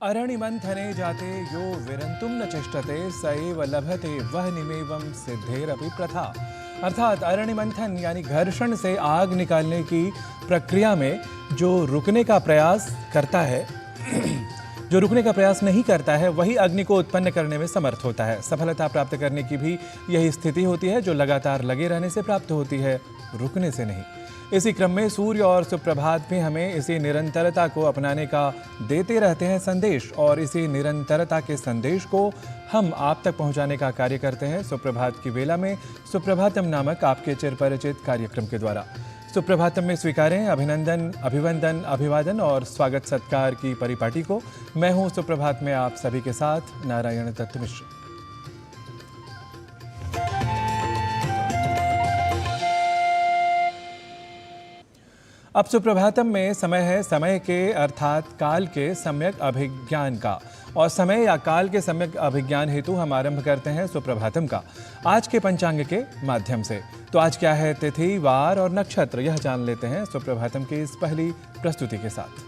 अरणिमन्थने जाते यो विरंतुम न चेष्टते स एव लभते वह निमेवं सिद्धेरपि प्रथा। अर्थात अरणिमंथन यानी घर्षण से आग निकालने की प्रक्रिया में जो रुकने का प्रयास करता है जो रुकने का प्रयास नहीं करता है वही अग्नि को उत्पन्न करने में समर्थ होता है। सफलता प्राप्त करने की भी यही स्थिति होती है जो लगातार लगे रहने से प्राप्त होती है, रुकने से नहीं। इसी क्रम में सूर्य और सुप्रभात भी हमें इसी निरंतरता को अपनाने का देते रहते हैं संदेश, और इसी निरंतरता के संदेश को हम आप तक पहुंचाने का कार्य करते हैं सुप्रभात की वेला में सुप्रभातम नामक आपके चिरपरिचित कार्यक्रम के द्वारा। सुप्रभातम में स्वीकारें अभिनंदन, अभिवंदन, अभिवादन और स्वागत सत्कार की परिपाटी को। मैं हूं सुप्रभात में आप सभी के साथ नारायण दत्त मिश्र। अब सुप्रभातम में समय है समय के अर्थात काल के सम्यक अभिज्ञान का, और समय या काल के सम्यक अभिज्ञान हेतु हम आरंभ करते हैं सुप्रभातम का आज के पंचांग के माध्यम से। तो आज क्या है तिथि, वार और नक्षत्र, यह जान लेते हैं सुप्रभातम की इस पहली प्रस्तुति के साथ।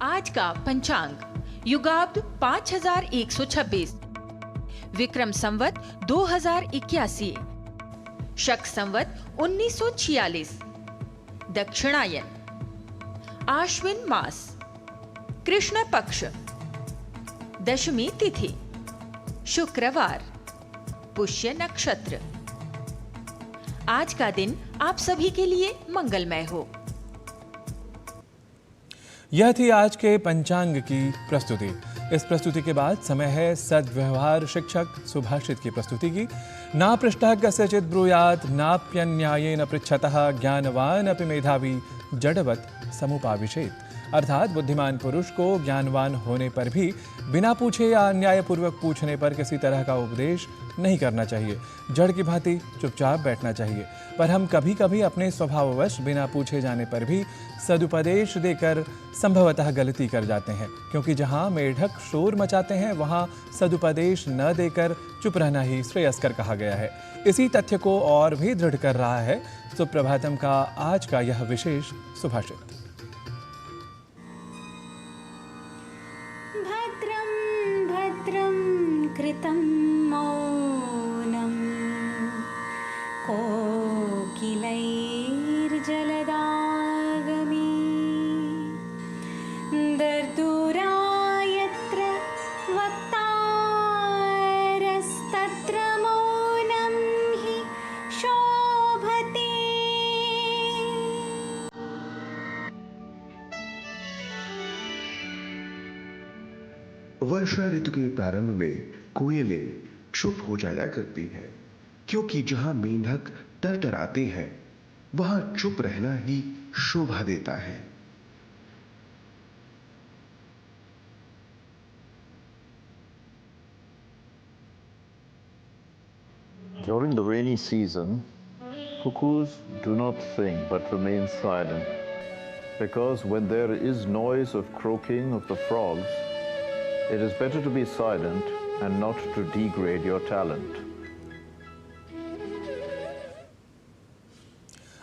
आज का पंचांग युगाब्द 5126, विक्रम संवत 2081, शक संवत 1946, दक्षिणायन, आश्विन मास, कृष्ण पक्ष, दशमी तिथि, शुक्रवार, पुष्य नक्षत्र। आज का दिन आप सभी के लिए मंगलमय हो। यह थी आज के पंचांग की प्रस्तुति। इस प्रस्तुति के बाद समय है सद्व्यवहार शिक्षक सुभाषित की प्रस्तुति की। ना पृष्ठः कस्यचित् ब्रूयात् नाप्यन्यायेन पृच्छतः ज्ञानवान अपि मेधावी जडवत् समुपाविशेत्। अर्थात बुद्धिमान पुरुष को ज्ञानवान होने पर भी बिना पूछे या अन्यायपूर्वक पूछने पर किसी तरह का उपदेश नहीं करना चाहिए। जड़ की भांति चुपचाप बैठना चाहिए। पर हम कभी कभी अपने स्वभाववश बिना पूछे जाने पर भी सदुपदेश देकर संभवतः गलती कर जाते हैं, क्योंकि जहाँ मेढक शोर मचाते हैं वहाँ सदुपदेश न देकर चुप रहना ही श्रेयस्कर कहा गया है। इसी तथ्य को और भी दृढ़ कर रहा है सुप्रभातम का आज का यह विशेष सुभाषित। कृतं मौनं कोकिलैर्जलदागमी दर्दुरायत्र वक्तारस्तत्र मौनं हि शोभते। वर्षा ऋतु के प्रारंभ में कोयलें चुप हो जाया करती हैं, क्योंकि जहां मेंढक तरतराते हैं वहां चुप रहना ही शोभा देता है। During the rainy season, cuckoos do not sing but remain silent, because when there is noise of croaking of the frogs, it is better to be silent and not to degrade your talent.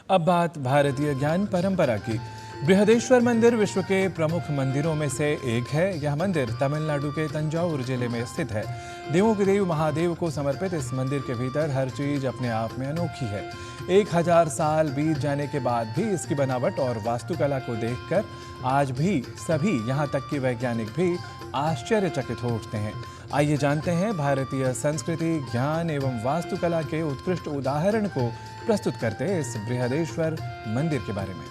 अब बात भारतीय ज्ञान परंपरा की। बृहदेश्वर मंदिर विश्व के प्रमुख मंदिरों में से एक है। यह मंदिर तमिलनाडु के तंजावुर जिले में स्थित है। देवों के देव महादेव को समर्पित इस मंदिर के भीतर हर चीज अपने आप में अनोखी है। 1000 साल बीत जाने के बाद भी इसकी बनावट और वास्तुकला को देखकर आज भी सभी, यहाँ तक कि वैज्ञानिक भी आश्चर्यचकित हो उठते हैं। आइए जानते हैं भारतीय संस्कृति, ज्ञान एवं वास्तुकला के उत्कृष्ट उदाहरण को प्रस्तुत करते इस बृहदेश्वर मंदिर के बारे में।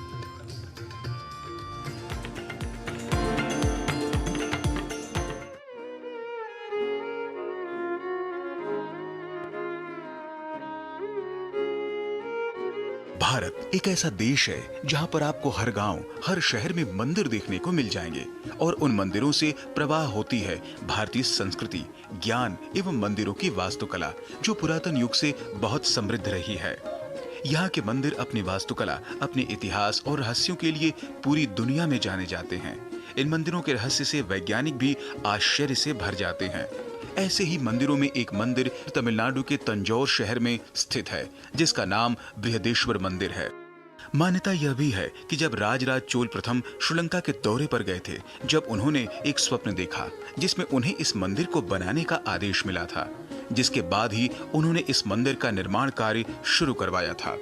भारत एक ऐसा देश है जहां पर आपको हर गांव, हर शहर में मंदिर देखने को मिल जाएंगे, और उन मंदिरों से प्रवाह होती है भारतीय संस्कृति, ज्ञान एवं मंदिरों की वास्तुकला, जो पुरातन युग से बहुत समृद्ध रही है। यहाँ के मंदिर अपनी वास्तुकला, अपने इतिहास और रहस्यों के लिए पूरी दुनिया में जाने जाते हैं। इन मंदिरों के रहस्य से वैज्ञानिक भी आश्चर्य से भर जाते हैं। ऐसे ही मंदिरों में एक मंदिर तमिलनाडु के तंजौर शहर में स्थित है, जिसका नाम बृहदेश्वर मंदिर है। मान्यता यह भी है कि जब राजराज चोल प्रथम श्रीलंका के दौरे पर गए थे, जब उन्होंने एक स्वप्न देखा जिसमें उन्हें इस मंदिर को बनाने का आदेश मिला था, जिसके बाद ही उन्होंने इस मंदिर का निर्माण कार्य शुरू करवाया था।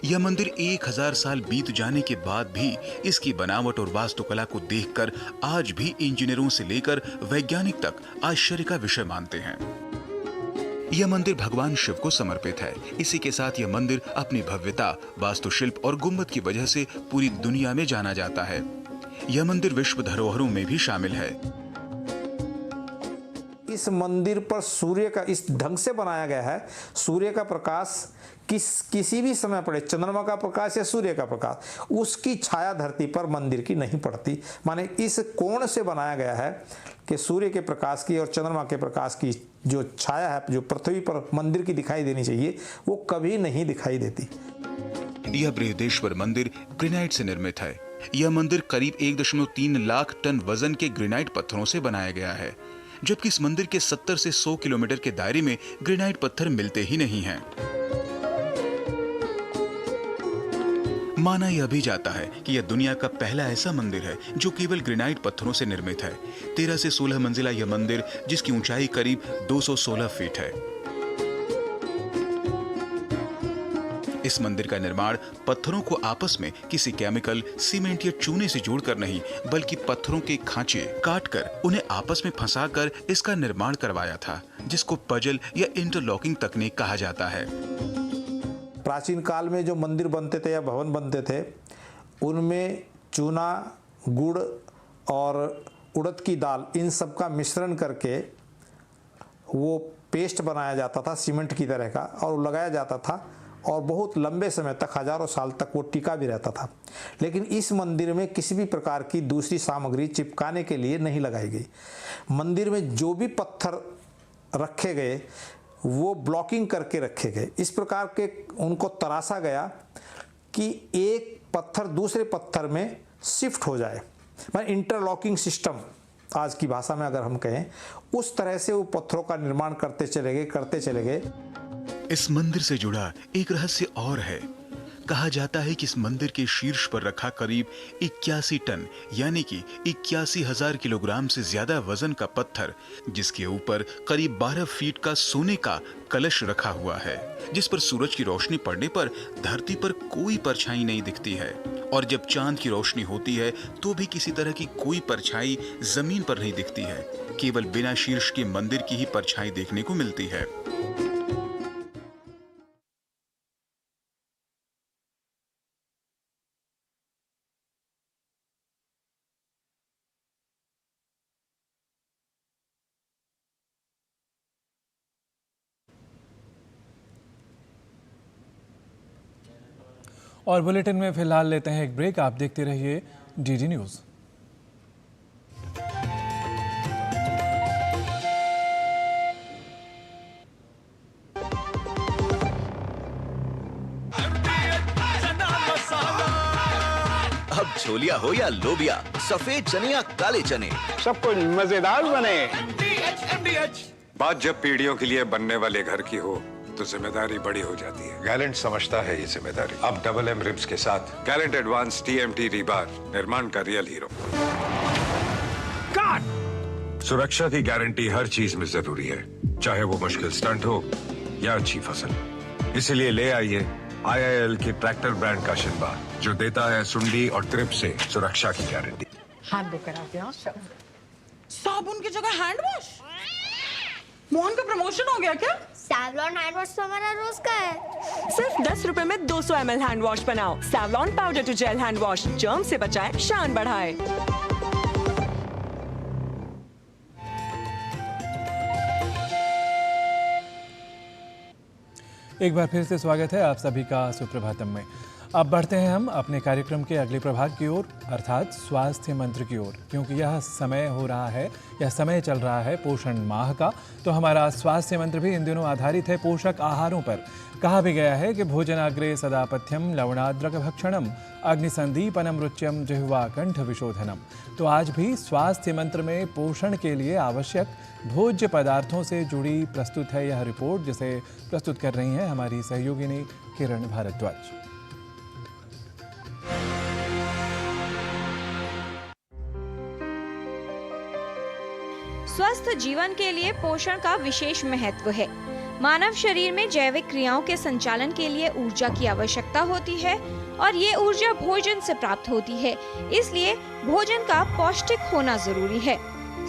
यह मंदिर 1000 साल बीत जाने के बाद भी इसकी बनावट और वास्तुकला को देखकर आज भी इंजीनियरों से लेकर वैज्ञानिक तक आश्चर्य का विषय मानते हैं। यह मंदिर भगवान शिव को समर्पित है। इसी के साथ यह मंदिर अपनी भव्यता, वास्तुशिल्प और गुंबद की वजह से पूरी दुनिया में जाना जाता है। यह मंदिर विश्व धरोहरों में भी शामिल है। इस मंदिर पर सूर्य का इस ढंग से बनाया गया है, सूर्य का प्रकाश किसी भी समय पड़े, चंद्रमा का प्रकाश या सूर्य का प्रकाश, उसकी छाया धरती पर मंदिर की नहीं पड़ती। माने इस कोण से बनाया गया है कि सूर्य के प्रकाश की और चंद्रमा के प्रकाश की जो छाया है, जो पृथ्वी पर मंदिर की दिखाई देनी चाहिए, वो कभी नहीं दिखाई देती। यह बृहदेश्वर मंदिर ग्रेनाइट से निर्मित है। यह मंदिर करीब 1.3 लाख टन वजन के ग्रेनाइट पत्थरों से बनाया गया है, जबकि इस मंदिर के 70 से 100 किलोमीटर के दायरे में ग्रेनाइट पत्थर मिलते ही नहीं हैं। माना यह भी जाता है कि यह दुनिया का पहला ऐसा मंदिर है जो केवल ग्रेनाइट पत्थरों से निर्मित है। 13 से 16 मंजिला यह मंदिर, जिसकी ऊंचाई करीब 216 फीट है। इस मंदिर का निर्माण पत्थरों को आपस में किसी केमिकल, सीमेंट या चूने से जोड़कर नहीं, बल्कि पत्थरों के खांचे काटकर उन्हें आपस में फंसाकर इसका निर्माण करवाया था, जिसको पजल या इंटरलॉकिंग तकनीक कहा जाता है। प्राचीन काल में जो मंदिर बनते थे या भवन बनते थे, उनमें चूना, गुड़ और उड़द की दाल, इन सब का मिश्रण करके वो पेस्ट बनाया जाता था सीमेंट की तरह का, और लगाया जाता था, और बहुत लंबे समय तक, हजारों साल तक वो टिका भी रहता था। लेकिन इस मंदिर में किसी भी प्रकार की दूसरी सामग्री चिपकाने के लिए नहीं लगाई गई। मंदिर में जो भी पत्थर रखे गए वो ब्लॉकिंग करके रखे गए। इस प्रकार के उनको तराशा गया कि एक पत्थर दूसरे पत्थर में शिफ्ट हो जाए, मतलब इंटरलॉकिंग सिस्टम आज की भाषा में अगर हम कहें, उस तरह से वो पत्थरों का निर्माण करते चले गए। इस मंदिर से जुड़ा एक रहस्य और है। कहा जाता है कि इस मंदिर के शीर्ष पर रखा करीब 81 टन यानी कि 81,000 किलोग्राम से ज्यादा वजन का पत्थर, जिसके ऊपर करीब 12 फीट का सोने का कलश रखा हुआ है, जिस पर सूरज की रोशनी पड़ने पर धरती पर कोई परछाई नहीं दिखती है, और जब चांद की रोशनी होती है तो भी किसी तरह की कोई परछाई जमीन पर नहीं दिखती है। केवल बिना शीर्ष के मंदिर की ही परछाई देखने को मिलती है। और बुलेटिन में फिलहाल लेते हैं एक ब्रेक। आप देखते रहिए डीडी न्यूज़। अब छोलिया हो या लोबिया, सफेद चने या काले चने, सब कुछ मजेदार बने। बात जब पीढ़ियों के लिए बनने वाले घर की हो तो जिम्मेदारी बड़ी हो जाती है। गैलेंट समझता है ये जिम्मेदारी। अब डबल एम रिब्स के साथ गैलेंट एडवांस TMT रीबार, निर्माण का रियल हीरो। सुरक्षा की गारंटी हर चीज में जरूरी है, चाहे वो मुश्किल स्टंट हो या अच्छी फसल। इसीलिए ले आइए IIL के ट्रैक्टर ब्रांड का शिनबार, जो देता है सुंडी और ट्रिप से सुरक्षा की गारंटी। हाथ धो कर आते हैं। साबुन की जगह हैंड वॉश। मोहन का प्रमोशन हो गया क्या? सैवलॉन हैंड वॉश तो हमारा रोज का है। सिर्फ 10 रुपए में 200 ml हैंड वॉश बनाओ। Savlon powder to gel hand wash, germ से बचाए, शान बढ़ाए। एक बार फिर से स्वागत है आप सभी का सुप्रभातम में। अब बढ़ते हैं हम अपने कार्यक्रम के अगले प्रभाग की ओर, अर्थात स्वास्थ्य मंत्र की ओर, क्योंकि यह समय चल रहा है पोषण माह का। तो हमारा स्वास्थ्य मंत्र भी इन दिनों आधारित है पोषक आहारों पर। कहा भी गया है कि भोजनाग्रे सदा पथ्यम लवणाद्रक भक्षणम अग्निसंदीपनम रुच्यम जिह्वा कंठ विशोधनम। तो आज भी स्वास्थ्य मंत्र में पोषण के लिए आवश्यक भोज्य पदार्थों से जुड़ी प्रस्तुत है यह रिपोर्ट, जिसे प्रस्तुत कर रही हैं हमारी सहयोगिनी किरण भारद्वाज। स्वस्थ जीवन के लिए पोषण का विशेष महत्व है। मानव शरीर में जैविक क्रियाओं के संचालन के लिए ऊर्जा की आवश्यकता होती है और ये ऊर्जा भोजन से प्राप्त होती है, इसलिए भोजन का पौष्टिक होना जरूरी है।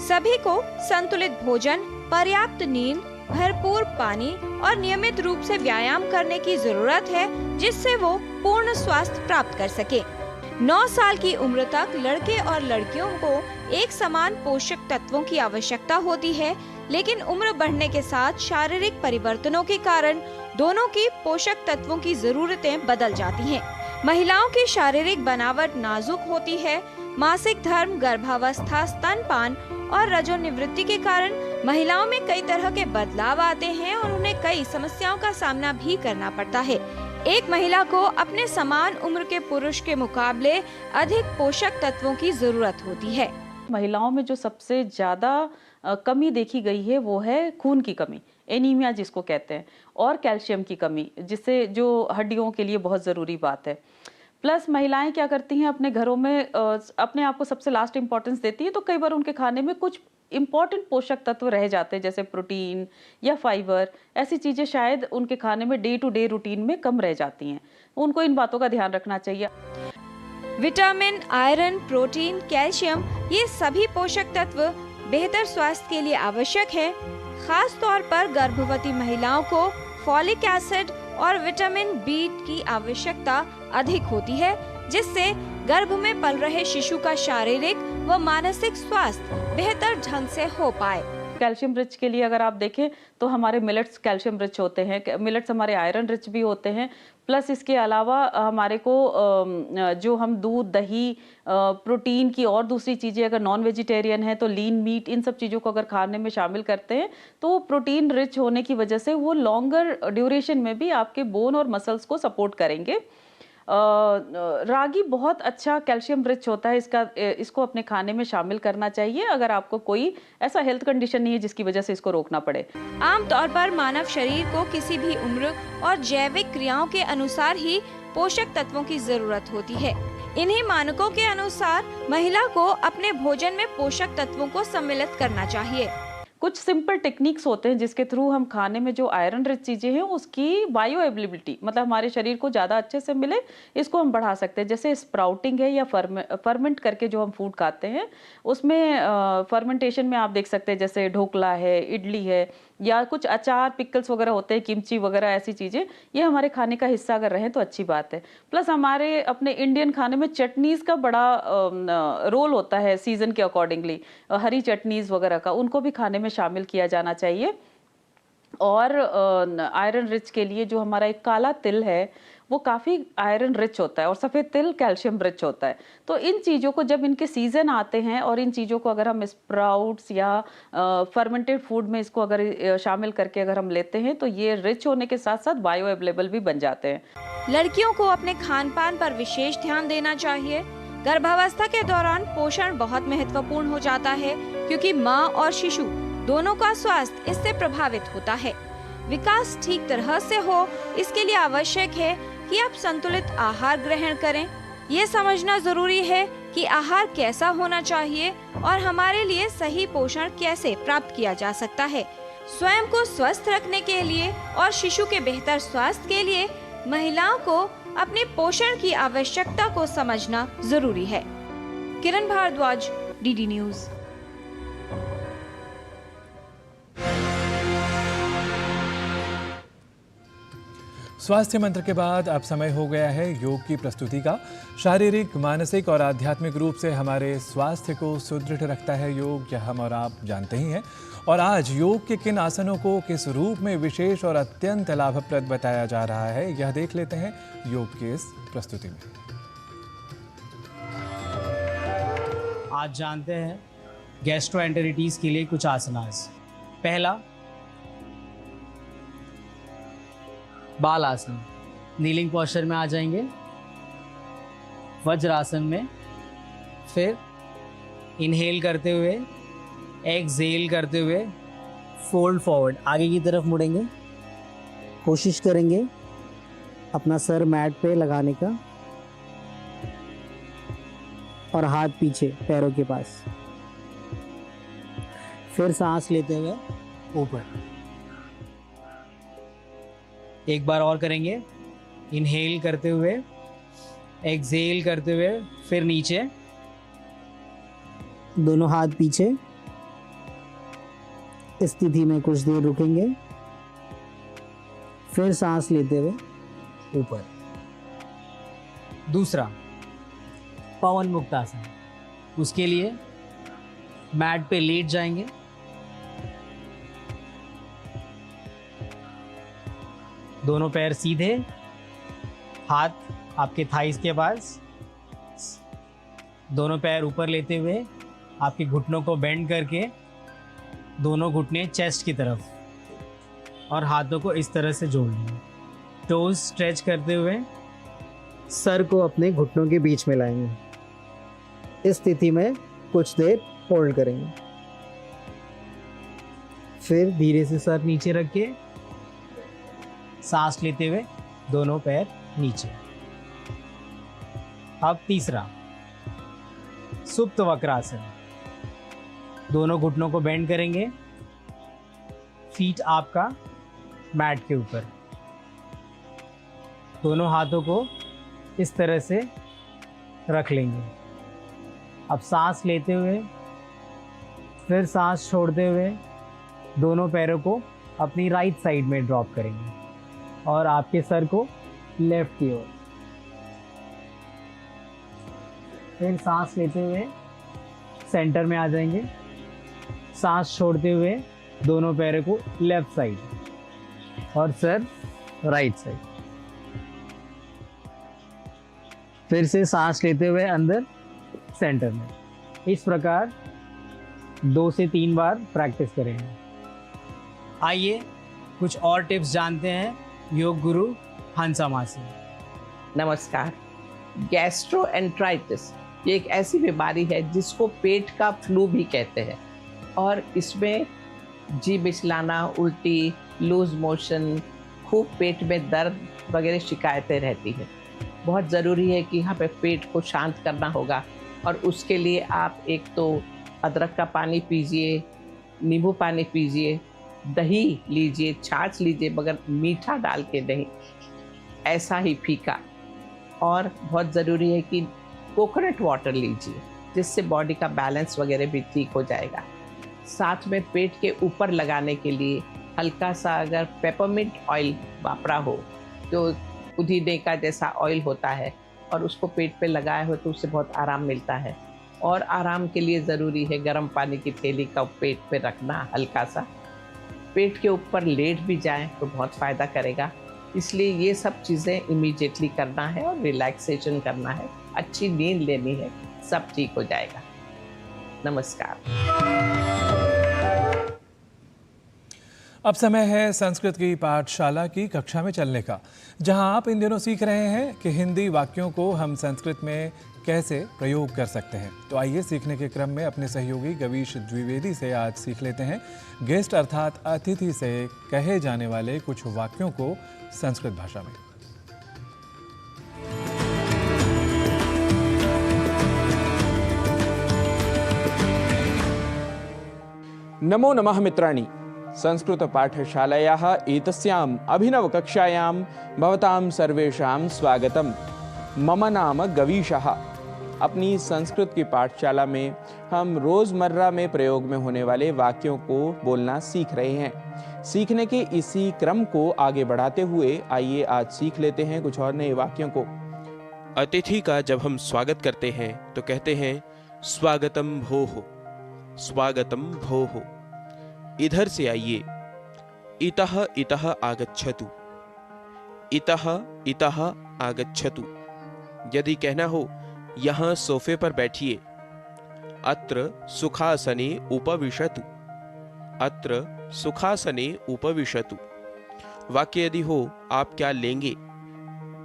सभी को संतुलित भोजन, पर्याप्त नींद, भरपूर पानी और नियमित रूप से व्यायाम करने की जरूरत है, जिससे वो पूर्ण स्वास्थ्य प्राप्त कर सके। 9 साल की उम्र तक लड़के और लड़कियों को एक समान पोषक तत्वों की आवश्यकता होती है, लेकिन उम्र बढ़ने के साथ शारीरिक परिवर्तनों के कारण दोनों की पोषक तत्वों की जरूरतें बदल जाती हैं। महिलाओं की शारीरिक बनावट नाजुक होती है। मासिक धर्म, गर्भावस्था, स्तनपान और रजोनिवृत्ति के कारण महिलाओं में कई तरह के बदलाव आते हैं और उन्हें कई समस्याओं का सामना भी करना पड़ता है। एक महिला को अपने समान उम्र के पुरुष के मुकाबले अधिक पोषक तत्वों की जरूरत होती है। महिलाओं में जो सबसे ज्यादा कमी देखी गई है वो है खून की कमी, एनीमिया जिसको कहते हैं, और कैल्शियम की कमी, जिससे जो हड्डियों के लिए बहुत ज़रूरी बात है। प्लस महिलाएं क्या करती हैं, अपने घरों में अपने आप को सबसे लास्ट इम्पोर्टेंस देती हैं, तो कई बार उनके खाने में कुछ इम्पॉर्टेंट पोषक तत्व रह जाते हैं, जैसे प्रोटीन या फाइबर, ऐसी चीज़ें शायद उनके खाने में डे टू डे रूटीन में कम रह जाती हैं। उनको इन बातों का ध्यान रखना चाहिए। विटामिन, आयरन, प्रोटीन, कैल्शियम, ये सभी पोषक तत्व बेहतर स्वास्थ्य के लिए आवश्यक है। खास तौर पर गर्भवती महिलाओं को फॉलिक एसिड और विटामिन बी की आवश्यकता अधिक होती है, जिससे गर्भ में पल रहे शिशु का शारीरिक व मानसिक स्वास्थ्य बेहतर ढंग से हो पाए। कैल्शियम रिच के लिए अगर आप देखें तो हमारे मिलेट्स कैल्शियम रिच होते हैं, मिलेट्स हमारे आयरन रिच भी होते हैं। प्लस इसके अलावा हमारे को जो हम दूध, दही, प्रोटीन की और दूसरी चीज़ें, अगर नॉन वेजिटेरियन है तो लीन मीट, इन सब चीज़ों को अगर खाने में शामिल करते हैं तो वो प्रोटीन रिच होने की वजह से वो लॉन्गर ड्यूरेशन में भी आपके बोन और मसल्स को सपोर्ट करेंगे। रागी बहुत अच्छा कैल्शियम रिच होता है, इसको अपने खाने में शामिल करना चाहिए अगर आपको कोई ऐसा हेल्थ कंडीशन नहीं है जिसकी वजह से इसको रोकना पड़े। आमतौर पर मानव शरीर को किसी भी उम्र और जैविक क्रियाओं के अनुसार ही पोषक तत्वों की जरूरत होती है। इन्हीं मानकों के अनुसार महिला को अपने भोजन में पोषक तत्वों को सम्मिलित करना चाहिए। कुछ सिंपल टेक्निक्स होते हैं जिसके थ्रू हम खाने में जो आयरन रिच चीज़ें हैं उसकी बायो अवेलेबिलिटी, मतलब हमारे शरीर को ज़्यादा अच्छे से मिले, इसको हम बढ़ा सकते हैं। जैसे स्प्राउटिंग है या फर्मेंट करके जो हम फूड खाते हैं, उसमें फर्मेंटेशन में आप देख सकते हैं, जैसे ढोकला है, इडली है, या कुछ अचार, पिकल्स वगैरह होते हैं, किमची वगैरह, ऐसी चीज़ें, ये हमारे खाने का हिस्सा अगर रहें तो अच्छी बात है। प्लस हमारे अपने इंडियन खाने में चटनीज़ का बड़ा रोल होता है सीज़न के अकॉर्डिंगली, हरी चटनीज़ वगैरह का, उनको भी खाने में शामिल किया जाना चाहिए। और आयरन रिच के लिए जो हमारा एक काला तिल है वो काफ़ी आयरन रिच होता है और सफ़ेद तिल कैल्शियम रिच होता है। तो इन चीज़ों को जब इनके सीज़न आते हैं और इन चीज़ों को अगर हम स्प्राउट्स या फर्मेंटेड फूड में इसको अगर शामिल करके अगर हम लेते हैं तो ये रिच होने के साथ साथ बायो अवेलेबल भी बन जाते हैं। लड़कियों को अपने खान पान पर विशेष ध्यान देना चाहिए। गर्भावस्था के दौरान पोषण बहुत महत्वपूर्ण हो जाता है, क्योंकि माँ और शिशु दोनों का स्वास्थ्य इससे प्रभावित होता है। विकास ठीक तरह से हो, इसके लिए आवश्यक है कि आप संतुलित आहार ग्रहण करें। ये समझना जरूरी है कि आहार कैसा होना चाहिए और हमारे लिए सही पोषण कैसे प्राप्त किया जा सकता है। स्वयं को स्वस्थ रखने के लिए और शिशु के बेहतर स्वास्थ्य के लिए महिलाओं को अपने पोषण की आवश्यकता को समझना जरूरी है। किरण भारद्वाज, डीडी न्यूज। स्वास्थ्य मंत्र के बाद अब समय हो गया है योग की प्रस्तुति का। शारीरिक, मानसिक और आध्यात्मिक रूप से हमारे स्वास्थ्य को सुदृढ़ रखता है योग, यह हम और आप जानते ही हैं। और आज योग के किन आसनों को किस रूप में विशेष और अत्यंत लाभप्रद बताया जा रहा है, यह देख लेते हैं योग की इस प्रस्तुति में। आज जानते हैं गैस्ट्रोएंटेरिटिस के लिए कुछ आसनास। पहला, बाल आसन। नीलिंग पोस्चर में आ जाएंगे, वज्रासन में, फिर इनहेल करते हुए, एक्सहेल करते हुए फोल्ड फॉरवर्ड आगे की तरफ मुड़ेंगे। कोशिश करेंगे अपना सर मैट पे लगाने का और हाथ पीछे पैरों के पास। फिर सांस लेते हुए ऊपर। एक बार और करेंगे। इनहेल करते हुए, एक्सहेल करते हुए, फिर नीचे, दोनों हाथ पीछे। इस स्थिति में कुछ देर रुकेंगे, फिर सांस लेते हुए ऊपर। दूसरा पवन मुक्त आसन। उसके लिए मैट पे लेट जाएंगे, दोनों पैर सीधे, हाथ आपके थाइस के पास, दोनों पैर ऊपर लेते हुए आपके घुटनों को बेंड करके दोनों घुटने चेस्ट की तरफ और हाथों को इस तरह से जोड़ लेंगे। टोज स्ट्रेच करते हुए सर को अपने घुटनों के बीच में लाएंगे। इस स्थिति में कुछ देर होल्ड करेंगे, फिर धीरे से सर नीचे रख के सांस लेते हुए दोनों पैर नीचे। अब तीसरा सुप्त वक्रासन। दोनों घुटनों को बेंड करेंगे, फीट आपका मैट के ऊपर, दोनों हाथों को इस तरह से रख लेंगे। अब सांस लेते हुए, फिर सांस छोड़ते हुए दोनों पैरों को अपनी राइट साइड में ड्रॉप करेंगे और आपके सर को लेफ्ट की ओर। फिर सांस लेते हुए सेंटर में आ जाएंगे, सांस छोड़ते हुए दोनों पैरों को लेफ्ट साइड और सर राइट साइड। फिर से सांस लेते हुए अंदर सेंटर में। इस प्रकार 2 से 3 बार प्रैक्टिस करेंगे। आइए कुछ और टिप्स जानते हैं योग गुरु हंसा माँ से। नमस्कार। गैस्ट्रोएंटराइटिस ये एक ऐसी बीमारी है जिसको पेट का फ्लू भी कहते हैं और इसमें जी मिचलाना, उल्टी, लूज मोशन, खूब पेट में दर्द वगैरह शिकायतें रहती हैं। बहुत ज़रूरी है कि यहाँ पे पेट को शांत करना होगा और उसके लिए आप एक तो अदरक का पानी पीजिए, नींबू पानी पीजिए, दही लीजिए, छाछ लीजिए मगर मीठा डाल के नहीं, ऐसा ही फीका। और बहुत ज़रूरी है कि कोकोनट वाटर लीजिए जिससे बॉडी का बैलेंस वगैरह भी ठीक हो जाएगा। साथ में पेट के ऊपर लगाने के लिए हल्का सा अगर पेपरमिंट ऑयल वापरा हो, जो पुदीने का जैसा ऑयल होता है, और उसको पेट पे लगाया हो तो उससे बहुत आराम मिलता है। और आराम के लिए ज़रूरी है गर्म पानी की थैली का पेट पे रखना, हल्का सा पेट के ऊपर लेट भी जाएं तो बहुत फ़ायदा करेगा। इसलिए ये सब चीज़ें इमीडिएटली करना है और रिलैक्सेशन करना है, अच्छी नींद लेनी है, सब ठीक हो जाएगा। नमस्कार। अब समय है संस्कृत की पाठशाला की कक्षा में चलने का, जहां आप इन दिनों सीख रहे हैं कि हिंदी वाक्यों को हम संस्कृत में कैसे प्रयोग कर सकते हैं। तो आइए सीखने के क्रम में अपने सहयोगी गवीश द्विवेदी से आज सीख लेते हैं गेस्ट अर्थात अतिथि से कहे जाने वाले कुछ वाक्यों को संस्कृत भाषा में। नमो नमः मित्राणि। संस्कृत पाठशालायाः एतस्याम् अभिनवकक्षायां भवतां सर्वेषां स्वागतम्। मम नाम गवीशः। अपनी संस्कृत की पाठशाला में हम रोज़मर्रा में प्रयोग में होने वाले वाक्यों को बोलना सीख रहे हैं। सीखने के इसी क्रम को आगे बढ़ाते हुए आइए आज सीख लेते हैं कुछ और नए वाक्यों को। अतिथि का जब हम स्वागत करते हैं तो कहते हैं स्वागतम भोः, स्वागतम भोः। इधर से आइए, इतः इतः आगच्छतु, इतः इतः आगच्छतु। यदि कहना हो यहाँ सोफे पर बैठिए, अत्र सुखासने उपविशतु, अत्र सुखासने उपविशतु। वाक्य यदि हो आप क्या लेंगे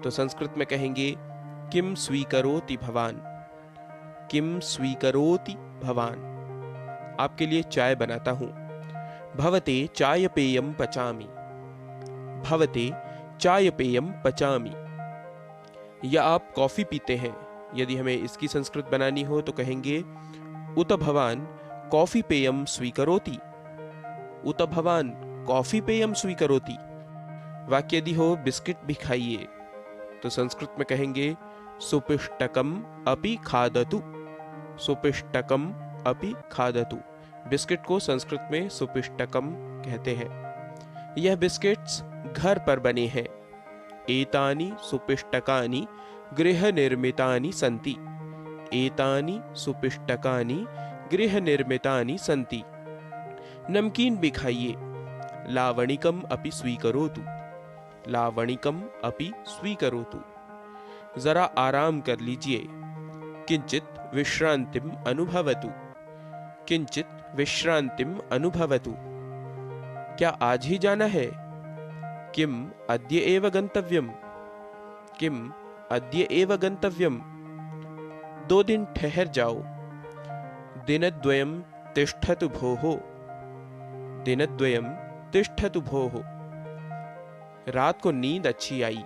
तो संस्कृत में कहेंगे किम स्वीकरोति भवान, किम स्वीकरोति भवान। आपके लिए चाय बनाता हूं। भवते चाय पेयम पचामि, भवते चाय पेयम पचामि। या आप कॉफी पीते हैं, यदि हमें इसकी संस्कृत बनानी हो तो कहेंगे उत भवान कॉफी पेयम स्वीकरोति उत भवान कॉफी पेयम स्वीकरोति। वाक्य यदि हो बिस्किट भी खाइए तो संस्कृत में कहेंगे सुपिष्टकम अपि खादतु। सुपिष्टकम अपि खादतु। बिस्किट को संस्कृत में सुपिष्टकम कहते हैं। यह बिस्किट्स घर पर बने हैं। एतानि सुपिष्टकानि गृह निर्मितानि सन्ति। एतानि सुपिष्टकानि गृह निर्मितानि सन्ति। नमकीन भी खाइए। लावणिकम अपि स्वीकरोतु। लावणिकम अपि स्वीकरोतु। जरा आराम कर लीजिए। किंचित विश्रांतिम अनुभवतु। किंचित विश्रांतिम अनुभवतु। क्या आज ही जाना है? किम अद्य एव गंतव्यम। किम अद्य एव गंतव्यम। 2 दिन ठहर जाओ। दिनद्वयम तिष्ठतु भोः। दिनद्वयम तिष्ठतु भोः। रात को नींद अच्छी आई।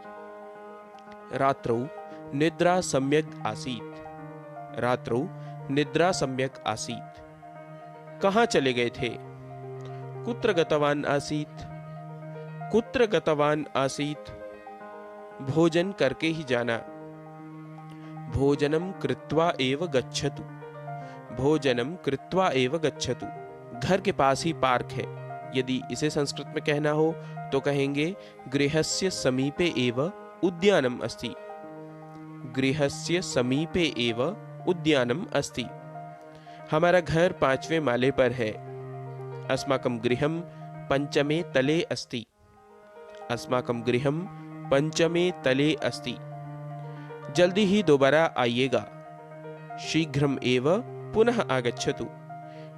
रात्रौ निद्रा सम्यक आसीत्। रात्रौ निद्रा सम्यक आसीत्। कहाँ चले गए थे? कुत्र गतवान आसीत्। कुत्र गतवान आसीत्। भोजन करके ही जाना। भोजनम कृत्वा एव गच्छतु। भोजनम कृत्वा एव गच्छतु। घर के पास ही पार्क है। यदि इसे संस्कृत में कहना हो तो कहेंगे गृहस्य समीपे एव उद्यानम अस्ति। गृहस्य समीपे एव उद्यानम अस्ति। हमारा घर 5वें माले पर है। अस्माकं गृहं पंचमे तले अस्ति। अस्माकं गृहं पंचमे तले अस्ति। जल्दी ही दोबारा आइएगा। शीघ्रम एव पुनः आगच्छतु।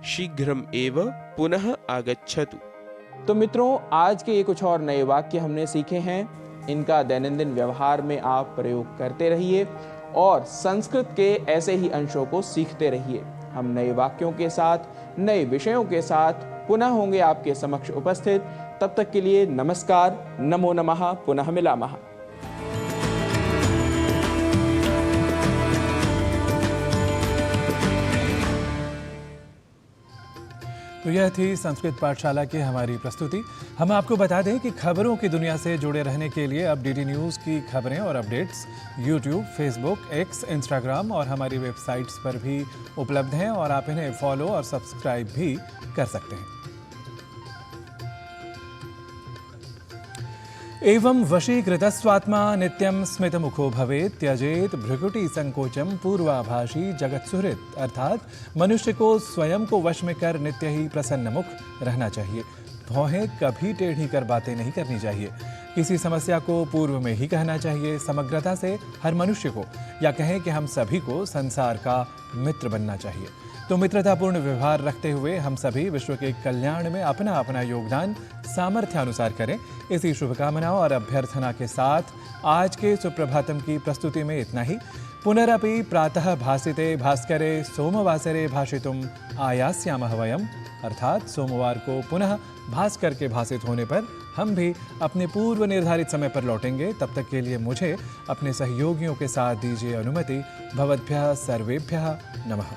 शीघ्रम एव पुनः आगच्छतु। तो मित्रों, आज के ये कुछ और नए वाक्य हमने सीखे हैं। इनका दैनंदिन व्यवहार में आप प्रयोग करते रहिए और संस्कृत के ऐसे ही अंशों को सीखते रहिए। हम नए वाक्यों के साथ, नए विषयों के साथ पुनः होंगे आपके समक्ष उपस्थित। तब तक के लिए नमस्कार, नमो नमः, पुनः मिलामः। तो यह थी संस्कृत पाठशाला की हमारी प्रस्तुति। हम आपको बता दें कि खबरों की दुनिया से जुड़े रहने के लिए अब डीडी न्यूज़ की खबरें और updates YouTube, Facebook, x, Instagram और हमारी वेबसाइट्स पर भी उपलब्ध हैं और आप इन्हें फॉलो और सब्सक्राइब भी कर सकते हैं। एवं वशीकृतस्वात्मा नित्यं स्मितमुखो भवेत् त्यजेत भ्रुकुटी संकोचम पूर्वाभाषी जगत सुहृत। अर्थात मनुष्य को स्वयं को वश में कर नित्य ही प्रसन्न मुख रहना चाहिए। भौहें कभी टेढ़ी कर बातें नहीं करनी चाहिए। किसी समस्या को पूर्व में ही कहना चाहिए। समग्रता से हर मनुष्य को, या कहें कि हम सभी को, संसार का मित्र बनना चाहिए। तो मित्रतापूर्ण व्यवहार रखते हुए हम सभी विश्व के कल्याण में अपना अपना योगदान सामर्थ्यानुसार करें। इसी शुभकामनाओं और अभ्यर्थना के साथ आज के सुप्रभातम की प्रस्तुति में इतना ही। पुनरपि प्रातः भासिते भास्करे सोमवासरे भाषितुम आयास्यामः वयम्। अर्थात सोमवार को पुनः भास्कर के भासित होने पर हम भी अपने पूर्व निर्धारित समय पर लौटेंगे। तब तक के लिए मुझे अपने सहयोगियों के साथ दीजिए अनुमति। भवद्भ्यः सर्वेभ्यः नमः।